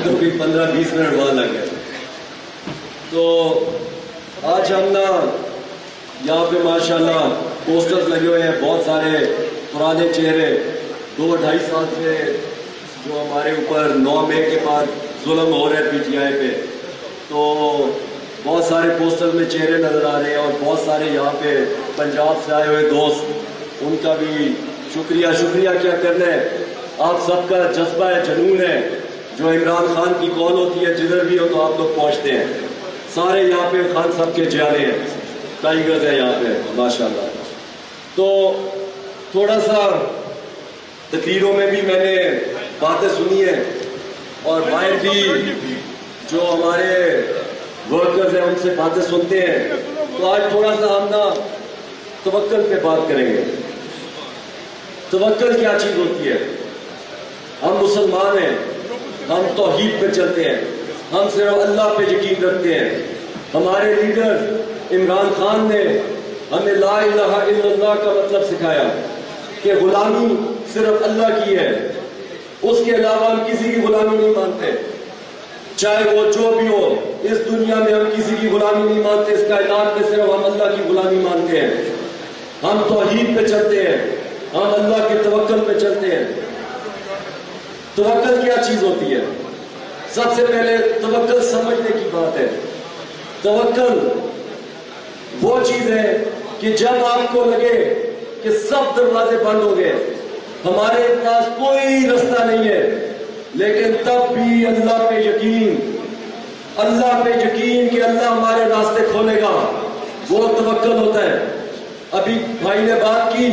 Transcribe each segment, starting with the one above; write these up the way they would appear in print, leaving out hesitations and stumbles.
تو بھی 15-20 منٹ وہاں لگ گئے. تو آج ہم نا یہاں پہ ماشاءاللہ پوسٹرز لگے ہوئے ہیں, بہت سارے پرانے چہرے 2-2.5 سال سے جو ہمارے اوپر 9 مئی کے بعد ظلم ہو رہا ہے PTI پہ, تو بہت سارے پوسٹر میں چہرے نظر آ رہے ہیں, اور بہت سارے یہاں پہ پنجاب سے آئے ہوئے دوست, ان کا بھی شکریہ کیا کرنا ہے. آپ سب کا جذبہ ہے, جنون ہے, جو عمران خان کی کال ہوتی ہے جدھر بھی ہو تو آپ لوگ پہنچتے ہیں. سارے یہاں پہ خان صاحب کے جیالے ہیں, ٹائیگرز ہیں یہاں پہ ماشاءاللہ. تو تھوڑا سا تقریروں میں بھی میں نے باتیں سنی ہیں, اور باہر بھی جو ہمارے ورکرز ہیں ان سے باتیں سنتے ہیں. تو آج تھوڑا سا ہم نا توکل پہ بات کریں گے. توکل کیا چیز ہوتی ہے؟ ہم مسلمان ہیں, ہم توحید پہ چلتے ہیں, ہم صرف اللہ پہ یقین رکھتے ہیں. ہمارے لیڈر عمران خان نے ہمیں لا الہ الا اللہ کا مطلب سکھایا کہ غلامی صرف اللہ کی ہے, اس کے علاوہ ہم کسی کی غلامی نہیں مانتے. چاہے وہ جو بھی ہو, اس دنیا میں ہم کسی کی غلامی نہیں مانتے. اس کائنات میں صرف ہم اللہ کی غلامی مانتے ہیں. ہم توحید پہ چلتے ہیں, ہم اللہ کے توکل پہ چلتے ہیں. توکل کیا چیز ہوتی ہے؟ سب سے پہلے توکل سمجھنے کی بات ہے. توکل وہ چیز ہے کہ جب آپ کو لگے کہ سب دروازے بند ہو گئے, ہمارے پاس کوئی رستہ نہیں ہے, لیکن تب بھی اللہ پہ یقین کہ اللہ ہمارے راستے کھولے گا, وہ توکل ہوتا ہے. ابھی بھائی نے بات کی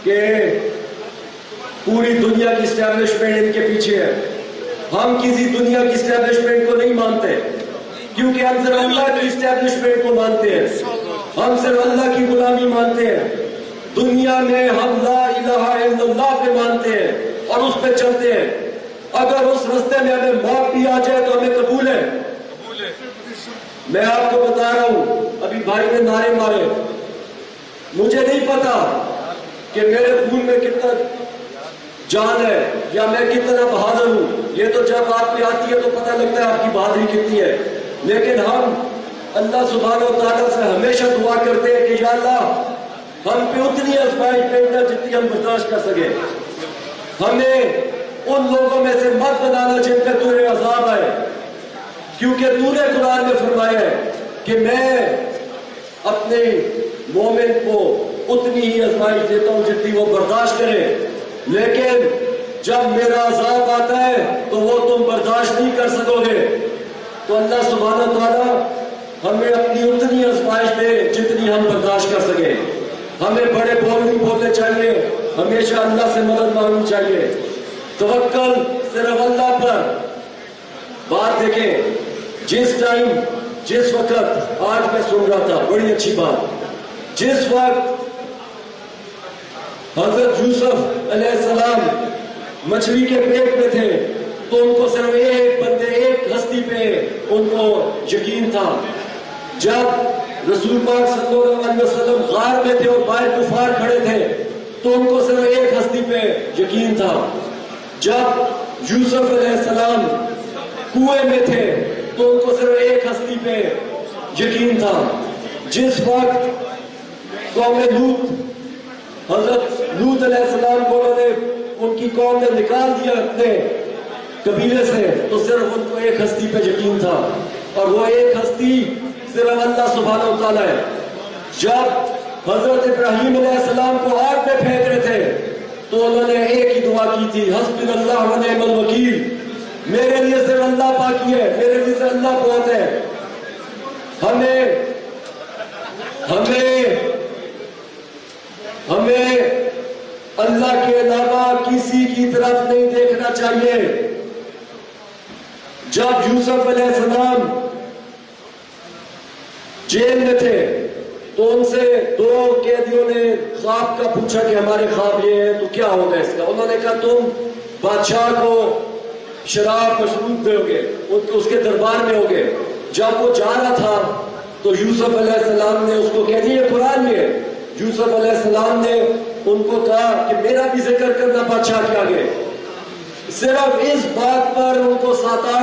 کہ پوری دنیا کی اسٹیبلشمنٹ ان کے پیچھے ہے. ہم کسی دنیا کی اسٹیبلشمنٹ کو نہیں مانتے, کیونکہ ہم صرف اللہ کی اسٹیبلشمنٹ کو مانتے ہیں. ہم صرف اللہ کی غلامی مانتے ہیں. دنیا میں ہم لا الہ الا اللہ پہ مانتے ہیں اور اس پہ چلتے ہیں. اگر اس رستے میں ہمیں موت بھی آ جائے تو ہمیں قبول ہے. میں آپ کو بتا رہا ہوں, ابھی بھائی نے نعرے مارے, مجھے نہیں پتا کہ میرے خون میں کتنا جان ہے یا میں کتنا بہادر ہوں. یہ تو جب آپ پہ آتی ہے تو پتہ لگتا ہے آپ کی بہادری کتنی ہے. لیکن ہم اللہ سبحانہ و تعالیٰ سے ہمیشہ دعا کرتے ہیں کہ یا اللہ ہم پہ اتنی آزمائش بھیجنا جتنی ہم برداشت کر سکیں. ہمیں ان لوگوں میں سے مت بنانا جن پہ تجھے عذاب آئے, کیونکہ تو نے قرآن میں فرمایا ہے کہ میں اپنے مومن کو اتنی ہی آزمائش دیتا ہوں جتنی وہ برداشت کرے, لیکن جب میرا عذاب آتا ہے تو وہ تم برداشت نہیں کر سکو گے. تو اللہ سبحانہ تعالیٰ ہمیں اپنی اتنی آزمائش دے جتنی ہم برداشت کر سکیں. ہمیں بڑے بول نہیں بولنے چاہیے, ہمیشہ اللہ سے مدد مانگنی چاہیے. توکل صرف اللہ پر. بات دیکھیں, جس وقت آج میں سن رہا تھا, بڑی اچھی بات, جس وقت حضرت یوسف علیہ السلام مچھلی کے پیٹ میں تھے تو ان کو صرف ایک بندے, ایک ہستی پہ ان کو یقین تھا. جب رسول پاک صلی اللہ علیہ وسلم غار میں تھے اور باہر کفار کھڑے تھے تو ان کو صرف ایک ہستی پہ یقین تھا. جب یوسف علیہ السلام کنویں میں تھے تو ان کو صرف ایک ہستی پہ یقین تھا. جس وقت قوم لوط, حضرت لوط علیہ السلام کو انہوں نے ان کی قوم نے نکال دیا اپنے قبیلے سے, تو صرف ان کو ایک ہستی پہ یقین تھا, اور وہ ایک ہستی صرف اللہ سبحانہ و تعالیٰ ہے. جب حضرت ابراہیم علیہ السلام کو آگ میں پھینک رہے تھے تو انہوں نے ایک ہی دعا کی تھی, حسبی اللہ و نعم الوکیل, میرے لیے صرف اللہ پاکی ہے, میرے لیے صرف اللہ بہت ہے. ہمیں اللہ کے علاوہ کسی کی طرف نہیں دیکھنا چاہیے. جب یوسف علیہ السلام جیل میں تھے تو ان سے 2 قیدیوں نے خواب کا پوچھا کہ ہمارے خواب یہ ہے, تو کیا ہوگا اس کا؟ انہوں نے کہا تم بادشاہ کو شراب مشروب دو گے, اس کے دربار میں ہوگے. جب وہ جا رہا تھا تو یوسف علیہ السلام نے اس کو کہہ دیا قرآن میں, یوسف علیہ السلام نے ان کو کہا کہ میرا بھی ذکر کرنا بادشاہ کے آگے. صرف اس بات پر ان کو 7-8